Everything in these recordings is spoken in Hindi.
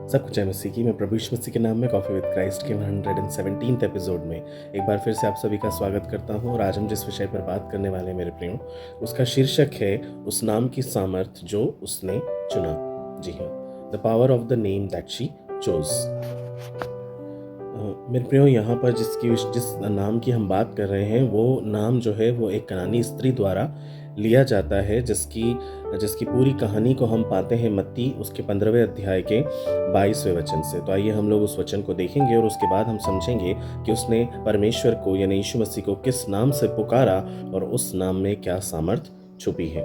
सब कुछ है मसीह की। मैं प्रभु यीशु मसीह के नाम में कॉफ़ी विद क्राइस्ट के 117th एपिसोड में एक बार फिर से आप सभी का स्वागत करता हूँ। और आज हम जिस विषय पर बात करने वाले हैं मेरे प्रियो, उसका शीर्षक है उस नाम की सामर्थ जो उसने चुना। जी हाँ, the power of the name that she chose. मेरे प्रियो, यहाँ पर जिस नाम की हम बात कर रहे हैं वो नाम जो है वो एक कनानी स्त्री द्वारा लिया जाता है, जिसकी पूरी कहानी को हम पाते हैं मत्ती उसके 15वें अध्याय के 22वें वचन से। तो आइए हम लोग उस वचन को देखेंगे और उसके बाद हम समझेंगे कि उसने परमेश्वर को यानी यीशु मसीह को किस नाम से पुकारा और उस नाम में क्या सामर्थ छुपी है।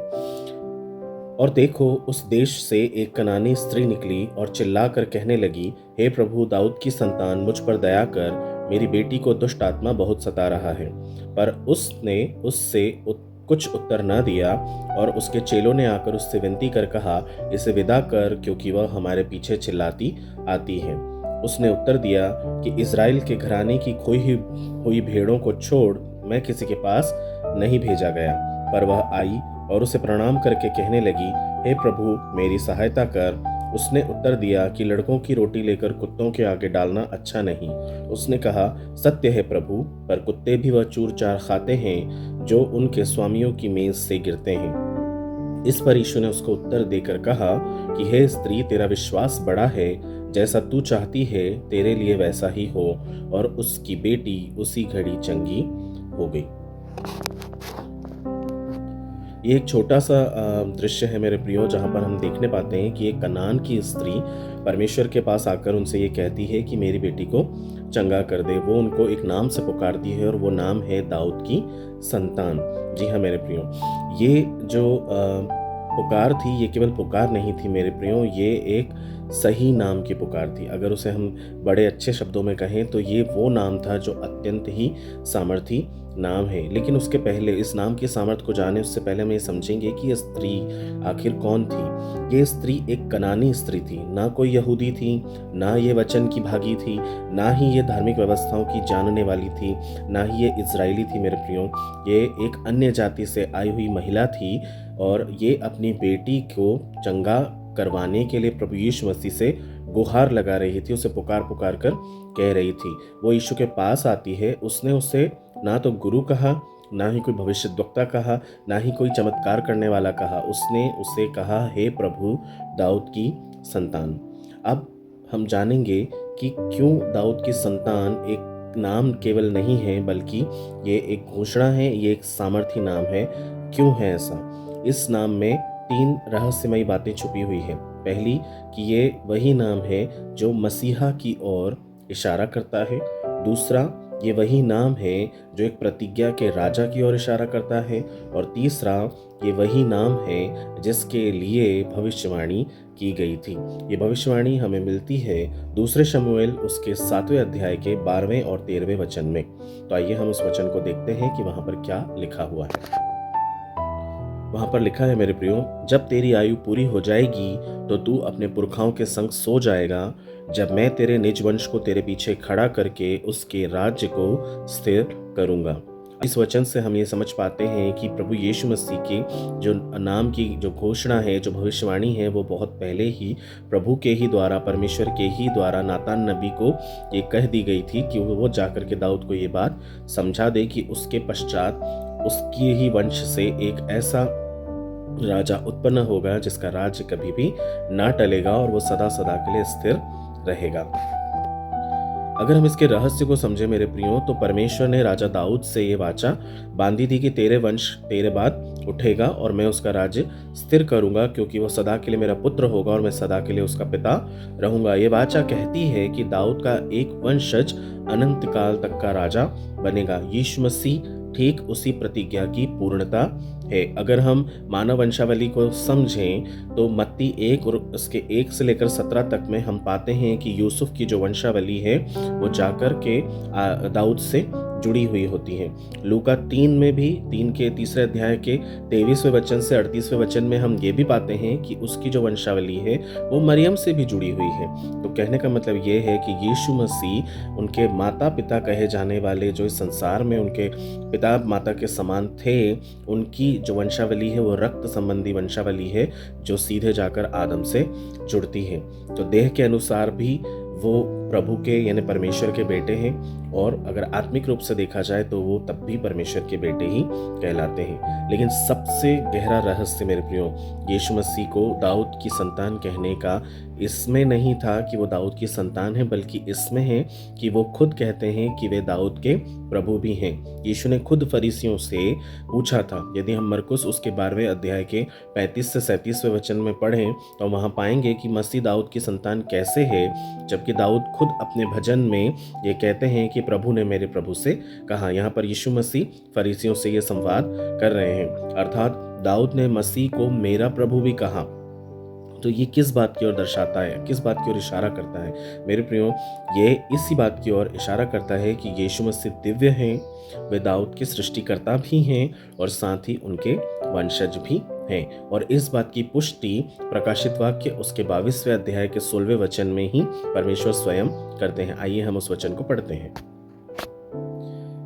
और देखो, उस देश से एक कनानी स्त्री निकली और चिल्लाकर कहने लगी, हे प्रभु, दाऊद की संतान, मुझ पर दया कर, मेरी बेटी को दुष्ट आत्मा बहुत सता रहा है। पर उसने उससे कुछ उत्तर न दिया और उसके चेलों ने आकर उससे विनती कर कहा, इसे विदा कर, क्योंकि वह हमारे पीछे चिल्लाती आती है। उसने उत्तर दिया कि इज़राइल के घराने की खोई हुई भेड़ों को छोड़ मैं किसी के पास नहीं भेजा गया। पर वह आई और उसे प्रणाम करके कहने लगी, हे प्रभु, मेरी सहायता कर। उसने उत्तर दिया कि लड़कों की रोटी लेकर कुत्तों के आगे डालना अच्छा नहीं। उसने कहा, सत्य है प्रभु, पर कुत्ते भी वह चूर चार खाते हैं जो उनके स्वामियों की मेज से गिरते हैं। इस पर यीशु ने उसको उत्तर देकर कहा कि हे स्त्री, तेरा विश्वास बड़ा है, जैसा तू चाहती है तेरे लिए वैसा ही हो। और उसकी बेटी उसी घड़ी चंगी हो गई। ये एक छोटा सा दृश्य है मेरे प्रियो, जहाँ पर हम देखने पाते हैं कि एक कनान की स्त्री परमेश्वर के पास आकर उनसे ये कहती है कि मेरी बेटी को चंगा कर दे। वो उनको एक नाम से पुकारती है और वो नाम है दाऊद की संतान। जी हाँ मेरे प्रियो, ये जो पुकार थी, ये केवल पुकार नहीं थी मेरे प्रियो, ये एक सही नाम की पुकार थी। अगर उसे हम बड़े अच्छे शब्दों में कहें तो ये वो नाम था जो अत्यंत ही सामर्थी नाम है। लेकिन उसके पहले, इस नाम की सामर्थ्य को जाने उससे पहले हम ये समझेंगे कि यह स्त्री आखिर कौन थी। ये स्त्री एक कनानी स्त्री थी, ना कोई यहूदी थी, ना ये वचन की भागी थी, ना ही ये धार्मिक व्यवस्थाओं की जानने वाली थी, ना ही ये इजरायली थी मेरे प्रियो। ये एक अन्य जाति से आई हुई महिला थी और ये अपनी बेटी को चंगा करवाने के लिए प्रभु यीशु मसीह से गुहार लगा रही थी, उसे पुकार पुकार कर कह रही थी। वो यीशु के पास आती है। उसने उसे ना तो गुरु कहा, ना ही कोई भविष्यद्वक्ता कहा, ना ही कोई चमत्कार करने वाला कहा। उसने उसे कहा, हे प्रभु, दाऊद की संतान। अब हम जानेंगे कि क्यों दाऊद की संतान एक नाम केवल नहीं है, बल्कि ये एक घोषणा है, ये एक सामर्थी नाम है। क्यों है ऐसा? इस नाम में 3 रहस्यमयी बातें छुपी हुई है। पहली, कि ये वही नाम है जो मसीहा की ओर इशारा करता है। दूसरा, ये वही नाम है जो एक प्रतिज्ञा के राजा की ओर इशारा करता है। और तीसरा, ये वही नाम है जिसके लिए भविष्यवाणी की गई थी। ये भविष्यवाणी हमें मिलती है 2 शमूएल उसके 7वें अध्याय के 12वें और 13वें वचन में। तो आइए हम उस वचन को देखते हैं कि वहां पर क्या लिखा हुआ है। वहां पर लिखा है मेरे प्रियो, जब तेरी आयु पूरी हो जाएगी तो तू अपने पुरखाओं के संग सो जाएगा, जब मैं तेरे निज वंश को तेरे पीछे खड़ा करके उसके राज्य को स्थिर करूंगा। इस वचन से हम ये समझ पाते हैं कि प्रभु यीशु मसीह की जो नाम की जो घोषणा है, जो भविष्यवाणी है, वो बहुत पहले ही प्रभु के ही द्वारा, परमेश्वर के ही द्वारा नातान नबी को ये कह दी गई थी कि वो जाकर के दाऊद को ये बात समझा दे कि उसके पश्चात उसके ही वंश से एक ऐसा राजा उत्पन्न होगा जिसका राज्य कभी भी ना टलेगा और वो सदा सदा के लिए स्थिर रहेगा। अगर हम इसके रहस्य को समझे मेरे प्रियो, तो परमेश्वर ने राजा दाऊद से ये वाचा बांधी थी कि तेरे वंश तेरे बाद उठेगा और मैं उसका राज्य स्थिर करूंगा, क्योंकि वो सदा के लिए मेरा पुत्र होगा और मैं सदा के लिए उसका पिता रहूंगा। ये वाचा कहती है कि दाऊद का एक वंशज अनंत काल तक का राजा बनेगा। यीशु मसीह ठीक उसी प्रतिज्ञा की पूर्णता है। अगर हम मानव वंशावली को समझें तो मत्ती 1 और उसके 1 से लेकर 17 तक में हम पाते हैं कि यूसुफ की जो वंशावली है वो जाकर के दाऊद से जुड़ी हुई होती हैं। लूका 3 में भी 3 के तीसरे अध्याय के 23वें वचन से 38वें वचन में हम ये भी पाते हैं कि उसकी जो वंशावली है वो मरियम से भी जुड़ी हुई है। तो कहने का मतलब ये है कि यीशु मसीह उनके माता पिता कहे जाने वाले, जो इस संसार में उनके पिता माता के समान थे, उनकी जो वंशावली है वो रक्त संबंधी वंशावली है जो सीधे जाकर आदम से जुड़ती है। तो देह के अनुसार भी वो प्रभु के यानी परमेश्वर के बेटे हैं, और अगर आत्मिक रूप से देखा जाए तो वो तब भी परमेश्वर के बेटे ही कहलाते हैं। लेकिन सबसे गहरा रहस्य मेरे प्रियो, यीशु मसीह को दाऊद की संतान कहने का इसमें नहीं था कि वो दाऊद की संतान है, बल्कि इसमें है कि वो खुद कहते हैं कि वे दाऊद के प्रभु भी हैं। यीशु ने खुद फरीसियों से पूछा था। यदि हम मरकुस उसके 12वें अध्याय के 35 से 37वें वचन में पढ़ें तो वहाँ पाएंगे कि मसीह दाऊद की संतान कैसे है, जबकि दाऊद खुद अपने भजन में ये कहते हैं कि प्रभु ने मेरे प्रभु से कहा। यहाँ पर यीशु मसीह फरीसियों से ये संवाद कर रहे हैं, अर्थात दाऊद ने मसीह को मेरा प्रभु भी कहा। तो ये किस बात की ओर दर्शाता है, किस बात की ओर इशारा करता है मेरे प्रियो? ये इसी बात की ओर इशारा करता है कि यीशु मसीह दिव्य हैं, वे दाऊद के सृष्टिकर्ता भी हैं और साथ ही उनके वंशज भी हैं। और इस बात की पुष्टि प्रकाशित वाक्य उसके 22वें अध्याय के 16वें वचन में ही परमेश्वर स्वयं करते हैं। आइए हम उस वचन को पढ़ते हैं।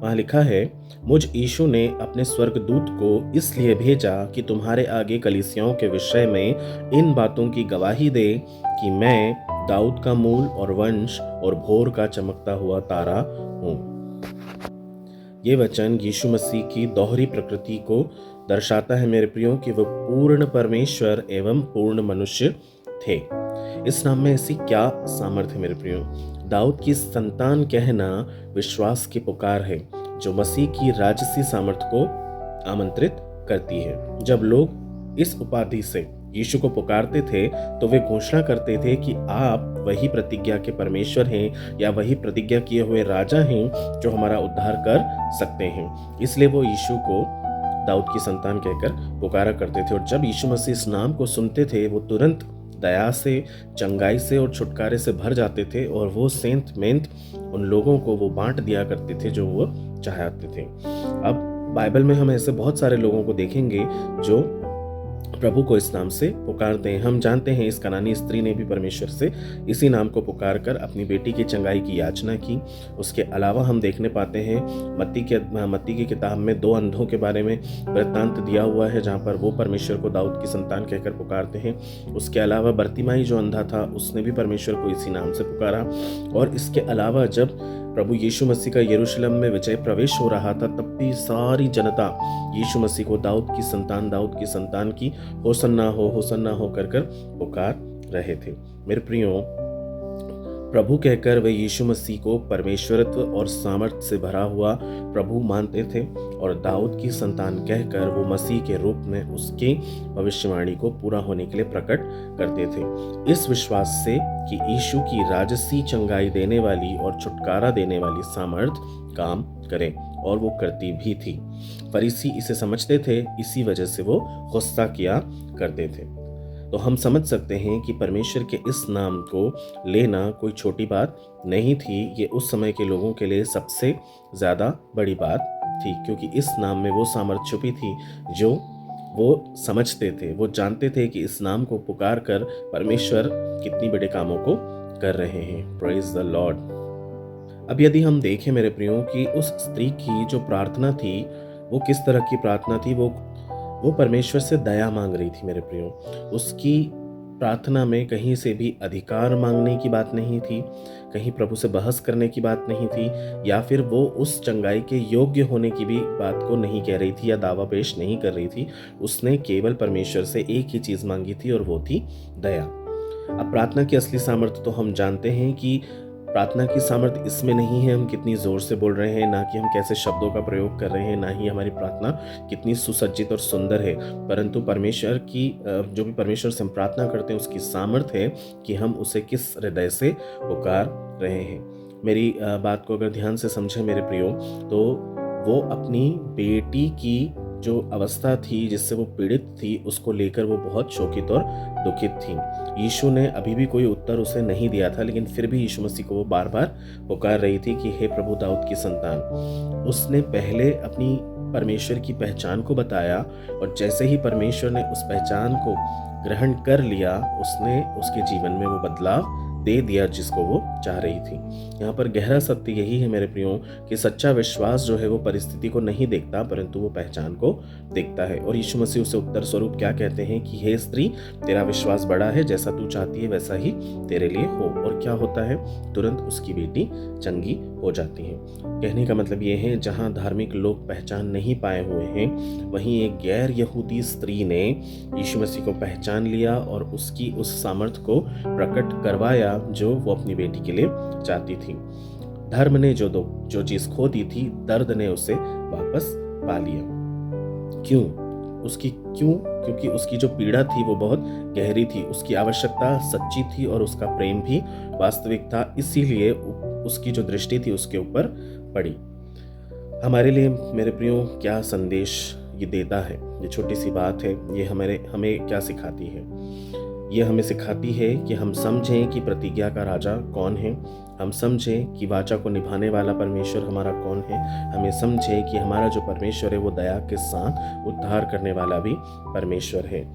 वहाँ लिखा है, मुझ यीशु ने अपने स्वर्गदूत को इसलिए भेजा कि तुम्हारे आगे कलीसियाओं के विषय में इन बातों की गवाही दे कि मैं दाऊद का मूल और वंश और भोर का चमकता हुआ तारा हूँ। ये वचन यीशु मसीह की दोहरी प्रकृति को दर्शाता है मेरे प्रियो, कि वह पूर्ण परमेश्वर एवं पूर्ण मनुष्य थे। इस नाम में ऐसी क्या सामर्थ्य है मेरे प्रियो? दाऊद की संतान कहना विश्वास की पुकार है जो मसीह की राजसी सामर्थ्य को आमंत्रित करती है। जब लोग इस उपाधि से यीशु को पुकारते थे तो वे घोषणा करते थे कि आप वही प्रतिज्ञा के परमेश्वर हैं या वही प्रतिज्ञा किए हुए राजा हैं जो हमारा उद्धार कर सकते हैं। इसलिए वो यीशु को दाऊद की संतान कहकर पुकारा करते थे। और जब यीशु मसीह इस नाम को सुनते थे वो तुरंत दया से, चंगाई से और छुटकारे से भर जाते थे, और वो सेंत मेंत उन लोगों को वो बांट दिया करते थे जो वो चाहते थे। अब बाइबल में हम ऐसे बहुत सारे लोगों को देखेंगे जो प्रभु को इस नाम से पुकारते हैं। हम जानते हैं इस कनानी स्त्री ने भी परमेश्वर से इसी नाम को पुकार कर अपनी बेटी की चंगाई की याचना की। उसके अलावा हम देखने पाते हैं मत्ती की किताब में 2 अंधों के बारे में वृत्तांत दिया हुआ है, जहाँ पर वो परमेश्वर को दाऊद की संतान कहकर पुकारते हैं। उसके अलावा बर्तिमाई जो अंधा था उसने भी परमेश्वर को इसी नाम से पुकारा। और इसके अलावा जब प्रभु यीशु मसीह का यरूशलेम में विजय प्रवेश हो रहा था तब भी सारी जनता यीशु मसीह को दाऊद की संतान की होसन्ना हो कर पुकार रहे थे। मेरे प्रियो, प्रभु कहकर वे यीशु मसीह को परमेश्वरत्व और सामर्थ्य से भरा हुआ प्रभु मानते थे, और दाऊद की संतान कहकर वो मसीह के रूप में उसकी भविष्यवाणी को पूरा होने के लिए प्रकट करते थे, इस विश्वास से कि यीशु की राजसी चंगाई देने वाली और छुटकारा देने वाली सामर्थ्य काम करे, और वो करती भी थी। फरीसी इसे समझते थे, इसी वजह से वो गुस्सा किया करते थे। तो हम समझ सकते हैं कि परमेश्वर के इस नाम को लेना कोई छोटी बात नहीं थी। ये उस समय के लोगों के लिए सबसे ज़्यादा बड़ी बात थी, क्योंकि इस नाम में वो सामर्थ्य छुपी थी जो वो समझते थे। वो जानते थे कि इस नाम को पुकार कर परमेश्वर कितनी बड़े कामों को कर रहे हैं। Praise the Lord. अब यदि हम देखें मेरे प्रियो कि उस स्त्री की जो प्रार्थना थी वो किस तरह की प्रार्थना थी, वो परमेश्वर से दया मांग रही थी मेरे प्रियो। उसकी प्रार्थना में कहीं से भी अधिकार मांगने की बात नहीं थी, कहीं प्रभु से बहस करने की बात नहीं थी, या फिर वो उस चंगाई के योग्य होने की भी बात को नहीं कह रही थी या दावा पेश नहीं कर रही थी। उसने केवल परमेश्वर से एक ही चीज़ मांगी थी और वो थी दया। अब प्रार्थना की असली सामर्थ्य तो हम जानते हैं कि प्रार्थना की सामर्थ्य इसमें नहीं है हम कितनी ज़ोर से बोल रहे हैं, ना कि हम कैसे शब्दों का प्रयोग कर रहे हैं, ना ही हमारी प्रार्थना कितनी सुसज्जित और सुंदर है, परंतु परमेश्वर की जो भी परमेश्वर से हम प्रार्थना करते हैं उसकी सामर्थ्य है कि हम उसे किस हृदय से पुकार रहे हैं। मेरी बात को अगर ध्यान से समझें मेरे प्रियो, तो वो अपनी बेटी की जो अवस्था थी जिससे वो पीड़ित थी उसको लेकर वो बहुत शोकित और दुखित थी। यीशु ने अभी भी कोई उत्तर उसे नहीं दिया था, लेकिन फिर भी यीशु मसीह को वो बार बार पुकार रही थी कि हे प्रभु दाऊद की संतान। उसने पहले अपनी परमेश्वर की पहचान को बताया, और जैसे ही परमेश्वर ने उस पहचान को ग्रहण कर लिया, उसने उसके जीवन में वो बदलाव दे दिया जिसको वो चाह रही थी। यहाँ पर गहरा सत्य यही है मेरे प्रियो कि सच्चा विश्वास जो है वो परिस्थिति को नहीं देखता, परंतु वो पहचान को देखता है। और यीशु मसीह उसे उत्तर स्वरूप क्या कहते हैं कि हे स्त्री, तेरा विश्वास बड़ा है, जैसा तू चाहती है वैसा ही तेरे लिए हो। और क्या होता है, तुरंत उसकी बेटी चंगी हो जाती है। कहने का मतलब ये है, जहाँ धार्मिक लोग पहचान नहीं पाए हुए हैं, वहीं एक गैर यहूदी स्त्री ने यीशु मसीह को पहचान लिया और उसकी उस सामर्थ्य को प्रकट करवाया जो वो अपनी बेटी के लिए चाहती थी। धर्म ने जो चीज खो दी थी, दर्द ने उसे वापस पा लिया। क्योंकि उसकी जो पीड़ा थी वो बहुत गहरी थी, उसकी आवश्यकता सच्ची थी और उसका प्रेम भी वास्तविक था, इसीलिए उसकी जो दृष्टि थी उसके ऊपर पड़ी। हमारे लिए मेरे प्रियो क्या संदेश ये देता है, ये छोटी सी बात है, ये हमें क्या सिखाती है? ये हमें सिखाती है कि हम समझें कि प्रतिज्ञा का राजा कौन है, हम समझें कि वाचा को निभाने वाला परमेश्वर हमारा कौन है, हमें समझें कि हमारा जो परमेश्वर है वो दया के साथ उद्धार करने वाला भी परमेश्वर है।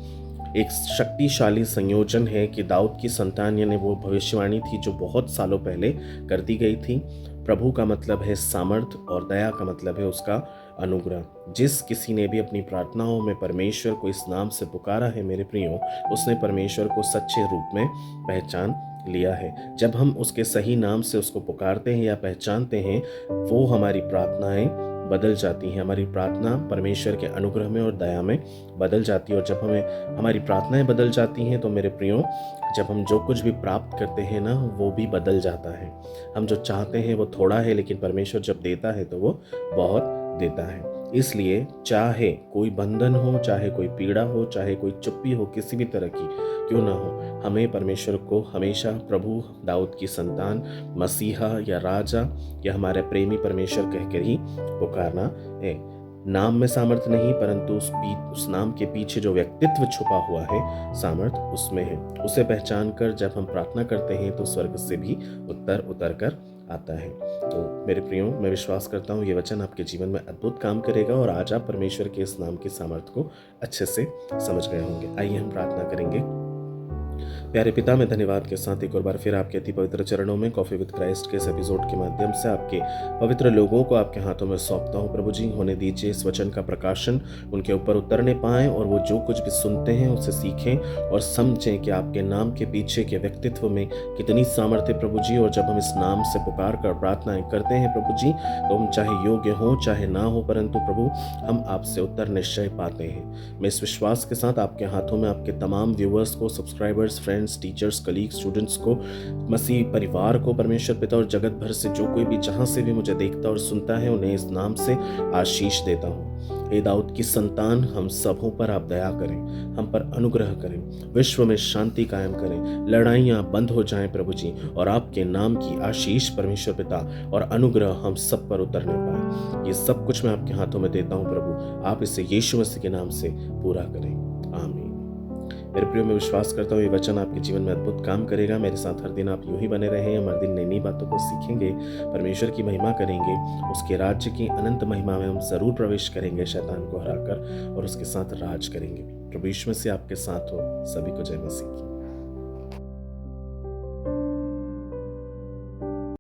एक शक्तिशाली संयोजन है कि दाऊद की संतान यानी वो भविष्यवाणी थी जो बहुत सालों पहले कर दी गई थी। प्रभु का मतलब है सामर्थ और दया का मतलब है उसका अनुग्रह। जिस किसी ने भी अपनी प्रार्थनाओं में परमेश्वर को इस नाम से पुकारा है मेरे प्रियो, उसने परमेश्वर को सच्चे रूप में पहचान लिया है। जब हम उसके सही नाम से उसको पुकारते हैं या पहचानते हैं, वो हमारी प्रार्थनाएं बदल जाती हैं। हमारी प्रार्थना परमेश्वर के अनुग्रह में और दया में बदल जाती है। और जब हमारी प्रार्थनाएं बदल जाती हैं तो मेरे प्रियो, जब हम जो कुछ भी प्राप्त करते हैं ना, वो भी बदल जाता है। हम जो चाहते हैं वो थोड़ा है, लेकिन परमेश्वर जब देता है तो वो बहुत देता है। इसलिए चाहे कोई बंधन हो, चाहे कोई पीड़ा हो, चाहे कोई चुप्पी हो, किसी भी तरह की क्यों ना हो, हमें परमेश्वर को हमेशा प्रभु, दाऊद की संतान, मसीहा या राजा या हमारे प्रेमी परमेश्वर कहकर ही पुकारना है। नाम में सामर्थ नहीं, परंतु उस नाम के पीछे जो व्यक्तित्व छुपा हुआ है, सामर्थ उसमें है। उसे पहचान कर जब हम प्रार्थना करते हैं तो स्वर्ग से भी उत्तर उतर कर आता है। तो मेरे प्रियो, मैं विश्वास करता हूँ ये वचन आपके जीवन में अद्भुत काम करेगा और आज आप परमेश्वर के इस नाम की सामर्थ को अच्छे से समझ गए होंगे। आइए हम प्रार्थना करेंगे। प्यारे पिता, मैं धन्यवाद के साथ एक और बार फिर आपके अति पवित्र चरणों में कॉफी विद क्राइस्ट के इस एपिसोड के माध्यम से आपके पवित्र लोगों को आपके हाथों में सौंपता हूँ। प्रभु जी, होने दीजिए इस वचन का प्रकाशन उनके ऊपर उतरने पाएं और वो जो कुछ भी सुनते हैं उसे सीखें और समझें कि आपके नाम के पीछे के व्यक्तित्व में कितनी सामर्थ्य प्रभु जी। और जब हम इस नाम से पुकार कर प्रार्थनाएं करते हैं प्रभु जी, तो हम चाहे योग्य हों चाहे ना हो, परंतु प्रभु हम आपसे उत्तर निश्चय पाते हैं। मैं इस विश्वास के साथ आपके हाथों में आपके तमाम व्यूअर्स को, subscribers, friends, teachers, colleagues, students को, मसीह परिवार को परमेश्वर पिता और जगत भर से जो कोई भी जहां से भी मुझे देखता और सुनता है, उन्हें इस नाम से आशीष देता हूं। हे दाऊद की संतान, हम सबों पर आप दया करें, हम पर अनुग्रह करें, विश्व में शांति कायम करें, लड़ाइयां बंद हो जाएं प्रभु जी, और आपके नाम की आशीष परमेश्वर पिता और अनुग्रह हम सब पर उतरने पाए। ये सब कुछ मैं आपके हाथों में देता हूं प्रभु, आप इसे यीशु मसीह के नाम से पूरा करें। आमीन। मेरे प्रियो, मैं विश्वास करता हूँ ये वचन आपके जीवन में अद्भुत काम करेगा। मेरे साथ हर दिन आप यूं ही बने रहें। हम हर दिन नई नई बातों को सीखेंगे, परमेश्वर की महिमा करेंगे, उसके राज्य की अनंत महिमा में हम जरूर प्रवेश करेंगे, शैतान को हराकर, और उसके साथ राज करेंगे। प्रभु यीशु मसीह आपके साथ हो। सभी को जय मसीह की।